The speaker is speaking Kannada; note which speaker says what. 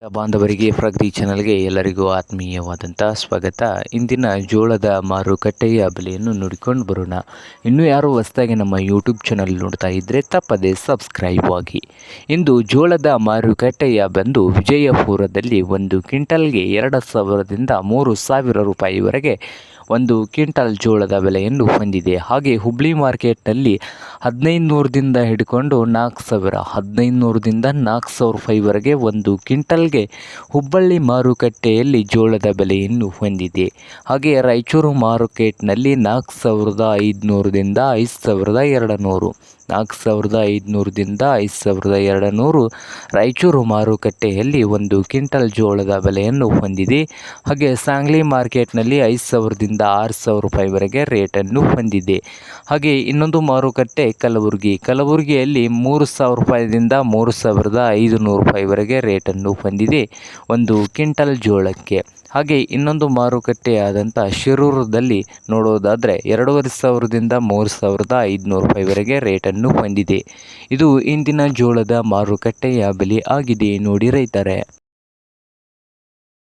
Speaker 1: ಬಾಂಧವರಿಗೆ ಪ್ರಗತಿ ಚಾನಲ್ಗೆ ಎಲ್ಲರಿಗೂ ಆತ್ಮೀಯವಾದಂಥ ಸ್ವಾಗತ. ಇಂದಿನ ಜೋಳದ ಮಾರುಕಟ್ಟೆಯ ಬೆಲೆಯನ್ನು ನೋಡಿಕೊಂಡು ಬರೋಣ. ಇನ್ನೂ ಯಾರು ಹೊಸದಾಗಿ ನಮ್ಮ ಯೂಟ್ಯೂಬ್ ಚಾನಲ್ ನೋಡ್ತಾ ಇದ್ದರೆ ತಪ್ಪದೆ ಸಬ್ಸ್ಕ್ರೈಬ್ ಆಗಿ. ಇಂದು ಜೋಳದ ಮಾರುಕಟ್ಟೆಯ ಬಂದು ವಿಜಯಪುರದಲ್ಲಿ 1 ಕ್ವಿಂಟಲ್ಗೆ 2,000ದಿಂದ 3,000 ರೂಪಾಯಿವರೆಗೆ 1 ಕ್ವಿಂಟಲ್ ಜೋಳದ ಬೆಲೆಯನ್ನು ಹೊಂದಿದೆ. ಹಾಗೆ ಹುಬ್ಳಿ ಮಾರ್ಕೆಟ್ನಲ್ಲಿ 1,500ದಿಂದ ಹಿಡ್ಕೊಂಡು 4,000, 1,500ದಿಂದ 4,000 ರೂಪಾಯಿವರೆಗೆ 1 ಕ್ವಿಂಟಲ್ಗೆ ಹುಬ್ಬಳ್ಳಿ ಮಾರುಕಟ್ಟೆಯಲ್ಲಿ ಜೋಳದ ಬೆಲೆಯನ್ನು ಹೊಂದಿದೆ. ಹಾಗೆ ರಾಯಚೂರು ಮಾರುಕಟ್ಟೆನಲ್ಲಿ 4,500ದಿಂದ 5,200, 4,500ದಿಂದ 5,200 ರಾಯಚೂರು ಮಾರುಕಟ್ಟೆಯಲ್ಲಿ 1 ಕ್ವಿಂಟಲ್ ಜೋಳದ ಬೆಲೆಯನ್ನು ಹೊಂದಿದೆ. ಹಾಗೆ ಸಾಂಗ್ಲಿ ಮಾರ್ಕೆಟ್ನಲ್ಲಿ 5,000ದಿಂದ 6,000 ರೂಪಾಯಿವರೆಗೆ ರೇಟನ್ನು ಹೊಂದಿದೆ. ಹಾಗೆ ಇನ್ನೊಂದು ಮಾರುಕಟ್ಟೆ ಕಲಬುರಗಿಯಲ್ಲಿ 3,000 ರೂಪಾಯಿದಿಂದ 3,500 ರೂಪಾಯಿವರೆಗೆ ರೇಟನ್ನು ಹೊಂದಿದೆ 1 ಕ್ವಿಂಟಲ್ ಜೋಳಕ್ಕೆ. ಹಾಗೆ ಇನ್ನೊಂದು ಮಾರುಕಟ್ಟೆಯಾದಂಥ ಶಿರೂರದಲ್ಲಿ ನೋಡೋದಾದರೆ 2,500ದಿಂದ 3,500 ರೂಪಾಯಿವರೆಗೆ ರೇಟನ್ನು ಹೊಂದಿದೆ. ಇದು ಇಂದಿನ ಜೋಳದ ಮಾರುಕಟ್ಟೆಯ ಬೆಲೆ ಆಗಿದೆ ನೋಡಿ ರೈತರೇ.